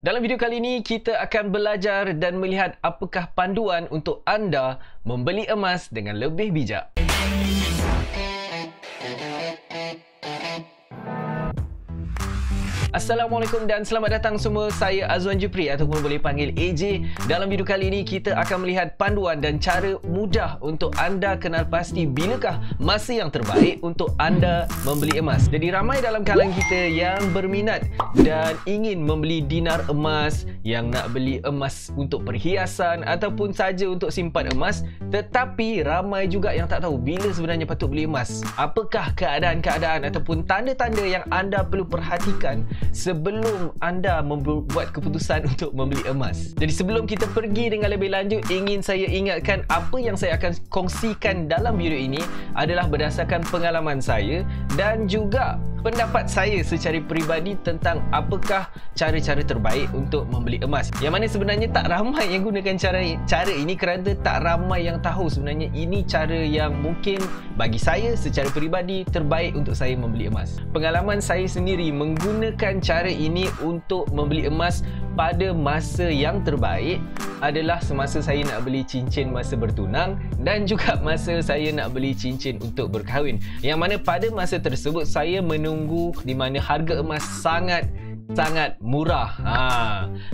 Dalam video kali ini, kita akan belajar dan melihat apakah panduan untuk anda membeli emas dengan lebih bijak. Assalamualaikum dan selamat datang semua. Saya Azwan Jupri ataupun boleh panggil AJ. Dalam video kali ini kita akan melihat panduan dan cara mudah untuk anda kenal pasti bilakah masa yang terbaik untuk anda membeli emas. Jadi ramai dalam kalangan kita yang berminat dan ingin membeli dinar emas, yang nak beli emas untuk perhiasan ataupun saja untuk simpan emas, tetapi ramai juga yang tak tahu bila sebenarnya patut beli emas. Apakah keadaan-keadaan ataupun tanda-tanda yang anda perlu perhatikan sebelum anda membuat keputusan untuk membeli emas. Jadi sebelum kita pergi dengan lebih lanjut, ingin saya ingatkan apa yang saya akan kongsikan dalam video ini adalah berdasarkan pengalaman saya dan juga pendapat saya secara peribadi tentang apakah cara-cara terbaik untuk membeli emas. Yang mana sebenarnya tak ramai yang gunakan cara ini kerana tak ramai yang tahu sebenarnya ini cara yang mungkin bagi saya secara peribadi terbaik untuk saya membeli emas. Pengalaman saya sendiri menggunakan cara ini untuk membeli emas pada masa yang terbaik adalah semasa saya nak beli cincin masa bertunang dan juga masa saya nak beli cincin untuk berkahwin. Yang mana pada masa tersebut saya menunggu di mana harga emas sangat murah.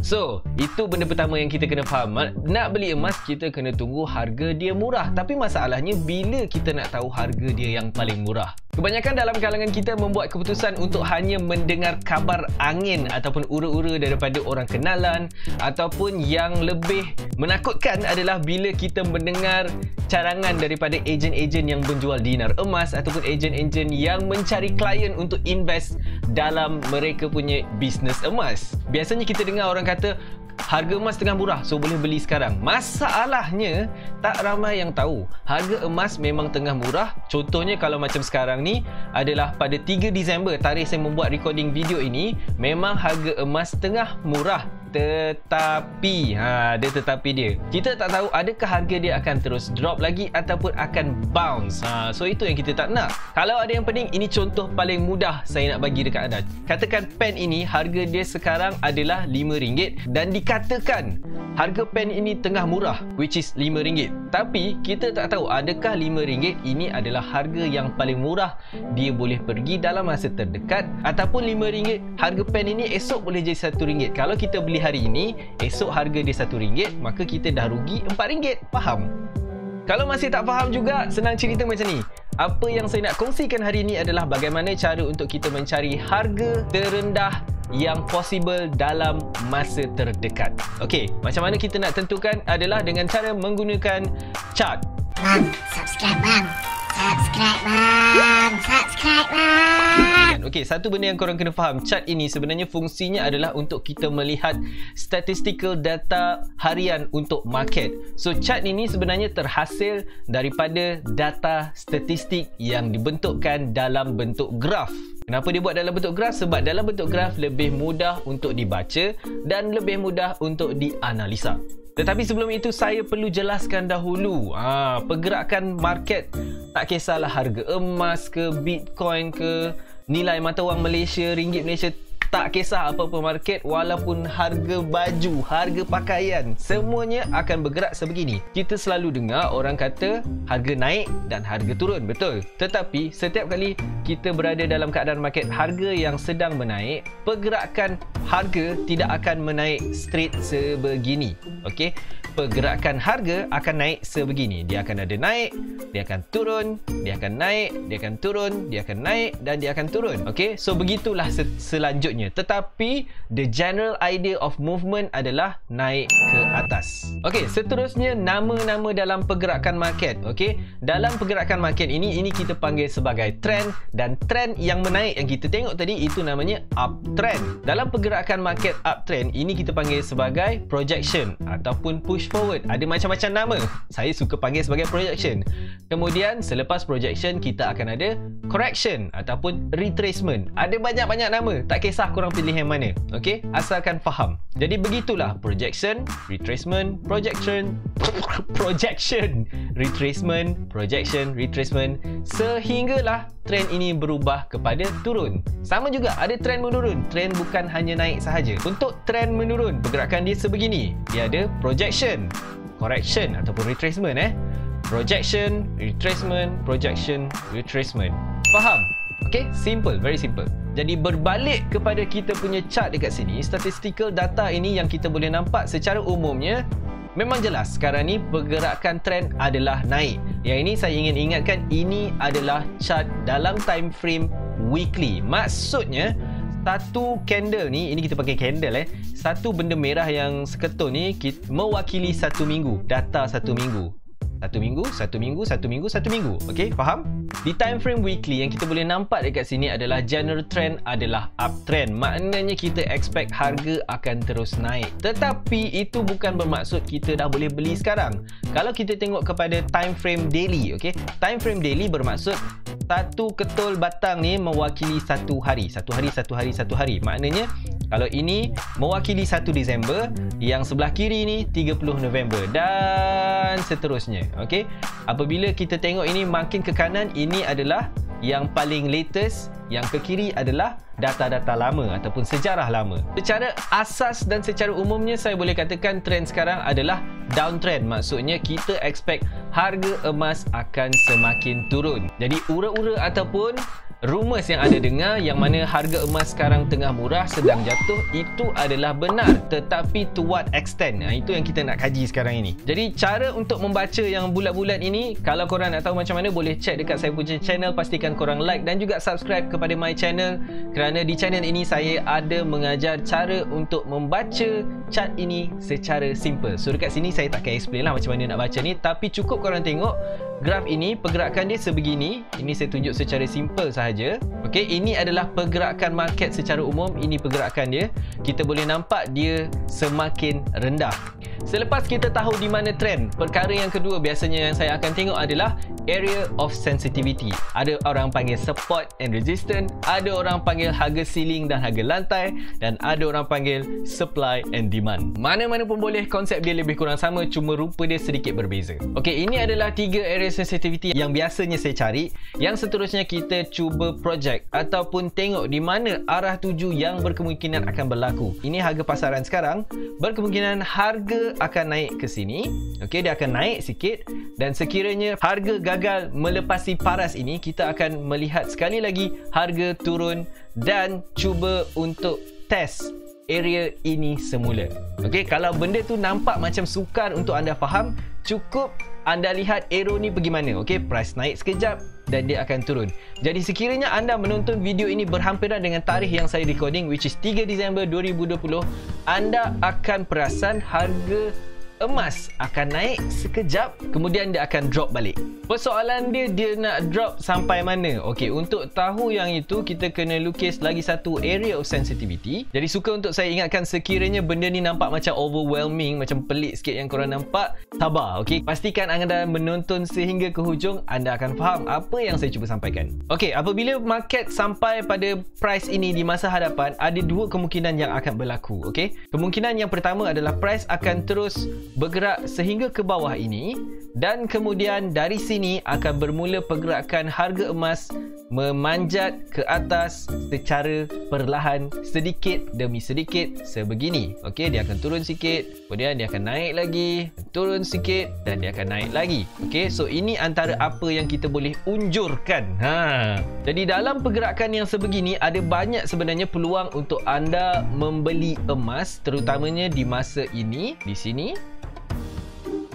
So, itu benda pertama yang kita kena faham. Nak beli emas, kita kena tunggu harga dia murah. Tapi masalahnya, bila kita nak tahu harga dia yang paling murah? Kebanyakan dalam kalangan kita membuat keputusan untuk hanya mendengar kabar angin ataupun ura-ura daripada orang kenalan, ataupun yang lebih menakutkan adalah bila kita mendengar carangan daripada ejen-ejen yang menjual dinar emas ataupun ejen-ejen yang mencari klien untuk invest dalam mereka punya bisnes emas. Biasanya kita dengar orang kata harga emas tengah murah, so boleh beli sekarang. Masalahnya, tak ramai yang tahu harga emas memang tengah murah. Contohnya kalau macam sekarang ni adalah pada 3 Disember, tarikh saya membuat recording video ini, memang harga emas tengah murah. Tetapi ada tetapi dia. Kita tak tahu adakah harga dia akan terus drop lagi ataupun akan bounce. So itu yang kita tak nak. Kalau ada yang pening, ini contoh paling mudah saya nak bagi dekat anda. Katakan pen ini harga dia sekarang adalah RM5 dan dikatakan harga pen ini tengah murah, which is RM5. Tapi kita tak tahu adakah RM5 ini adalah harga yang paling murah. Dia boleh pergi dalam masa terdekat, ataupun RM5 harga pen ini esok boleh jadi RM1. Kalau kita beli hari ini, esok harga dia RM1, maka kita dah rugi RM4. Faham? Kalau masih tak faham juga, senang cerita macam ni. Apa yang saya nak kongsikan hari ini adalah bagaimana cara untuk kita mencari harga terendah yang possible dalam masa terdekat. Okey, macam mana kita nak tentukan adalah dengan cara menggunakan chart. Bang, subscribe bang. Subscribe bang. Subscribe bang. Okey, satu benda yang korang kena faham, chart ini sebenarnya fungsinya adalah untuk kita melihat statistical data harian untuk market. So chart ini sebenarnya terhasil daripada data statistik yang dibentukkan dalam bentuk graf. Kenapa dia buat dalam bentuk graf? Sebab dalam bentuk graf lebih mudah untuk dibaca dan lebih mudah untuk dianalisa. Tetapi sebelum itu saya perlu jelaskan dahulu pergerakan market. Tak kisahlah harga emas ke, Bitcoin ke, nilai mata wang Malaysia, ringgit Malaysia, tak kisah apa-apa market, walaupun harga baju, harga pakaian, semuanya akan bergerak sebegini. Kita selalu dengar orang kata harga naik dan harga turun, betul. Tetapi setiap kali kita berada dalam keadaan market harga yang sedang menaik, pergerakan harga tidak akan menaik straight sebegini. Okey, pergerakan harga akan naik sebegini. Dia akan ada naik, dia akan turun, dia akan naik, dia akan turun, dia akan naik dan dia akan turun. Okey, so begitulah selanjutnya. Tetapi the general idea of movement adalah naik ke atas. Okey, seterusnya nama-nama dalam pergerakan market. Okey, dalam pergerakan market ini kita panggil sebagai trend, dan trend yang menaik yang kita tengok tadi itu namanya uptrend. Dalam pergerakan market uptrend ini kita panggil sebagai projection ataupun push forward. Ada macam-macam nama. Saya suka panggil sebagai projection. Kemudian selepas projection kita akan ada correction ataupun retracement. Ada banyak-banyak nama. Tak kisah korang pilih yang mana. Okey, asalkan faham. Jadi begitulah projection, retracement, projection, retracement, projection, retracement, sehinggalah trend ini berubah kepada turun. Sama juga ada trend menurun. Trend bukan hanya naik sahaja. Untuk trend menurun, pergerakan dia sebegini. Dia ada projection, correction ataupun retracement projection, retracement, projection, retracement. Faham? Okay, simple, very simple. Jadi berbalik kepada kita punya chart dekat sini, statistical data ini yang kita boleh nampak secara umumnya memang jelas sekarang ni pergerakan trend adalah naik. Yang ini saya ingin ingatkan, ini adalah chart dalam time frame weekly. Maksudnya satu candle ni, ini kita pakai candle satu benda merah yang seketun ni mewakili satu minggu, data satu minggu. Satu minggu. Okey, faham? Di time frame weekly yang kita boleh nampak dekat sini adalah general trend adalah uptrend. Maknanya kita expect harga akan terus naik. Tetapi itu bukan bermaksud kita dah boleh beli sekarang. Kalau kita tengok kepada time frame daily, okey? Time frame daily bermaksud satu ketul batang ni mewakili satu hari. Satu hari. Maknanya kalau ini mewakili 1 Disember, yang sebelah kiri ni 30 November dan seterusnya. Okey. Apabila kita tengok ini makin ke kanan, ini adalah yang paling latest, yang ke kiri adalah data-data lama ataupun sejarah lama. Secara asas dan secara umumnya saya boleh katakan trend sekarang adalah downtrend. Maksudnya kita expect harga emas akan semakin turun. Jadi ura-ura ataupun rumours yang ada dengar yang mana harga emas sekarang tengah murah, sedang jatuh, itu adalah benar. Tetapi to what extent? Itu yang kita nak kaji sekarang ini. Jadi cara untuk membaca yang bulat-bulat ini, kalau korang nak tahu macam mana, boleh check dekat saya punya channel. Pastikan korang like dan juga subscribe kepada my channel, kerana di channel ini saya ada mengajar cara untuk membaca chart ini secara simple. So dekat sini saya takkan explain lah macam mana nak baca ni, tapi cukup korang tengok graf ini, pergerakan dia sebegini. Ini saya tunjuk secara simple sahaja. Okey, ini adalah pergerakan market secara umum. Ini pergerakan dia. Kita boleh nampak dia semakin rendah. Selepas kita tahu di mana trend, perkara yang kedua biasanya yang saya akan tengok adalah area of sensitivity. Ada orang panggil support and resistance, ada orang panggil harga ceiling dan harga lantai, dan ada orang panggil supply and demand. Mana-mana pun boleh, konsep dia lebih kurang sama, cuma rupa dia sedikit berbeza. Okey, ini adalah 3 area sensitivity yang biasanya saya cari. Yang seterusnya kita cuba project ataupun tengok di mana arah tuju yang berkemungkinan akan berlaku. Ini harga pasaran sekarang, berkemungkinan harga akan naik ke sini. Okey, dia akan naik sikit, dan sekiranya harga gagal melepasi paras ini, kita akan melihat sekali lagi harga turun dan cuba untuk test area ini semula. Okey, kalau benda tu nampak macam sukar untuk anda faham, cukup anda lihat arrow ni pergi mana. Okey, price naik sekejap dan dia akan turun. Jadi sekiranya anda menonton video ini berhampiran dengan tarikh yang saya recording, which is 3 Disember 2020, anda akan perasan harga emas akan naik sekejap, kemudian dia akan drop balik. Persoalan dia nak drop sampai mana? Okey, untuk tahu yang itu, kita kena lukis lagi satu area of sensitivity. Jadi suka untuk saya ingatkan, sekiranya benda ni nampak macam overwhelming, macam pelik sikit yang korang nampak, sabar. Okey, pastikan anda menonton sehingga ke hujung, anda akan faham apa yang saya cuba sampaikan. Okey, apabila market sampai pada price ini di masa hadapan, ada 2 kemungkinan yang akan berlaku. Okey, kemungkinan yang pertama adalah price akan terus bergerak sehingga ke bawah ini, dan kemudian dari sini akan bermula pergerakan harga emas memanjat ke atas secara perlahan, sedikit demi sedikit sebegini. Okey, dia akan turun sikit, kemudian dia akan naik lagi, turun sikit, dan dia akan naik lagi. Okey, so ini antara apa yang kita boleh unjurkan. Jadi dalam pergerakan yang sebegini, ada banyak sebenarnya peluang untuk anda membeli emas, terutamanya di masa ini, di sini,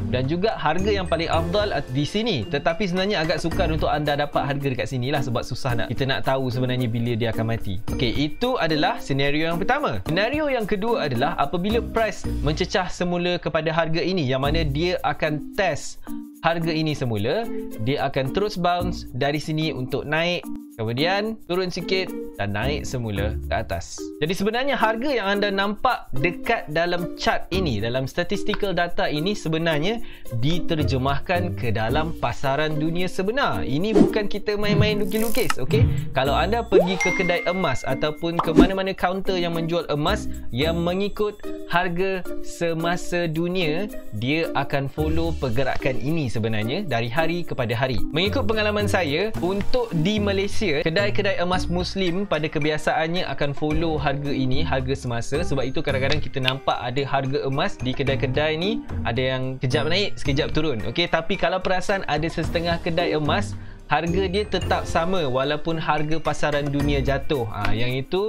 dan juga harga yang paling afdal di sini. Tetapi sebenarnya agak sukar untuk anda dapat harga dekat sini lah, sebab susah kita nak tahu sebenarnya bila dia akan mati. Okey, itu adalah senario yang pertama. Senario yang kedua adalah apabila price mencecah semula kepada harga ini, yang mana dia akan test harga ini semula, dia akan terus bounce dari sini untuk naik, kemudian turun sikit dan naik semula ke atas. Jadi sebenarnya harga yang anda nampak dekat dalam chart ini, dalam statistical data ini, sebenarnya diterjemahkan ke dalam pasaran dunia sebenar. Ini bukan kita main-main lukis-lukis, okey? Kalau anda pergi ke kedai emas ataupun ke mana-mana kaunter yang menjual emas yang mengikut harga semasa dunia, dia akan follow pergerakan ini sebenarnya dari hari kepada hari. Mengikut pengalaman saya, untuk di Malaysia, kedai-kedai emas Muslim pada kebiasaannya akan follow harga ini, harga semasa. Sebab itu kadang-kadang kita nampak ada harga emas di kedai-kedai ni, ada yang kejap naik, sekejap turun. Okey, tapi kalau perasan ada setengah kedai emas, harga dia tetap sama walaupun harga pasaran dunia jatuh. Yang itu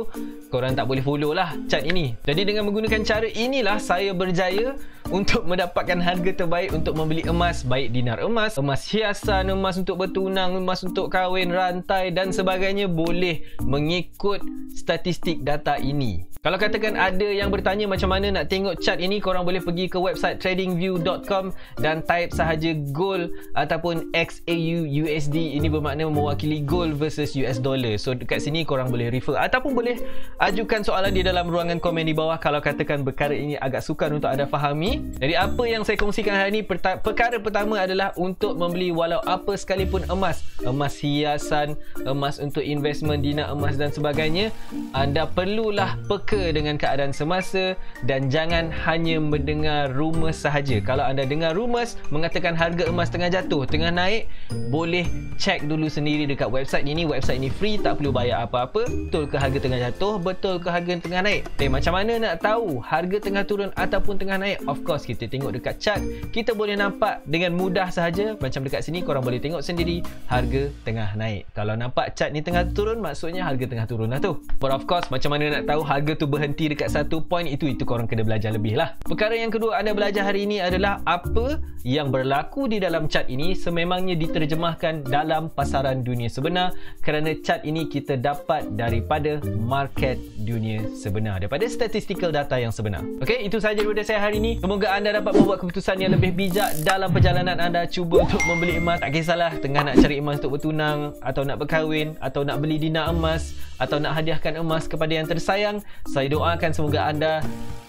korang tak boleh follow lah chart ini. Jadi dengan menggunakan cara inilah saya berjaya untuk mendapatkan harga terbaik untuk membeli emas, baik dinar emas, emas hiasan, emas untuk bertunang, emas untuk kahwin, rantai dan sebagainya, boleh mengikut statistik data ini. Kalau katakan ada yang bertanya macam mana nak tengok chart ini, korang boleh pergi ke website tradingview.com dan type sahaja gold ataupun XAU USD. Ini bermakna mewakili gold versus US dollar. So dekat sini korang boleh refer ataupun boleh ajukan soalan di dalam ruangan komen di bawah kalau katakan perkara ini agak sukar untuk anda fahami. Jadi apa yang saya kongsikan hari ini, perkara pertama adalah untuk membeli walau apa sekalipun emas, emas hiasan, emas untuk investment, dinar emas dan sebagainya, anda perlulah peka dengan keadaan semasa dan jangan hanya mendengar rumours sahaja. Kalau anda dengar rumours mengatakan harga emas tengah jatuh, tengah naik, boleh check dulu sendiri dekat website ini. Website ini free, tak perlu bayar apa-apa. Betul ke harga tengah jatuh? Betul ke harga tengah naik? Macam mana nak tahu harga tengah turun ataupun tengah naik? Of course, kita tengok dekat chart. Kita boleh nampak dengan mudah sahaja. Macam dekat sini korang boleh tengok sendiri harga tengah naik. Kalau nampak chart ni tengah turun, maksudnya harga tengah turun lah tu. But of course, macam mana nak tahu harga tu berhenti dekat satu point, itu korang kena belajar lebih lah. Perkara yang kedua anda belajar hari ini adalah apa yang berlaku di dalam chart ini sememangnya diterjemahkan dalam pasaran dunia sebenar, kerana chart ini kita dapat daripada market dunia sebenar, daripada statistical data yang sebenar. Okey, itu sahaja daripada saya hari ini. Semoga anda dapat membuat keputusan yang lebih bijak dalam perjalanan anda cuba untuk membeli emas. Tak kisahlah tengah nak cari emas untuk bertunang atau nak berkahwin atau nak beli dinar emas atau nak hadiahkan emas kepada yang tersayang. Saya doakan semoga anda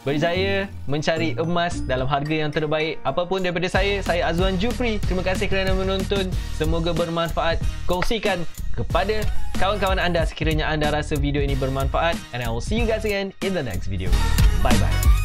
berjaya mencari emas dalam harga yang terbaik. Apapun daripada saya Azwan Jupri. Terima kasih kerana menonton. Semoga bermanfaat. Kongsikan kepada kawan-kawan anda sekiranya anda rasa video ini bermanfaat. And I will see you guys again in the next video. Bye-bye.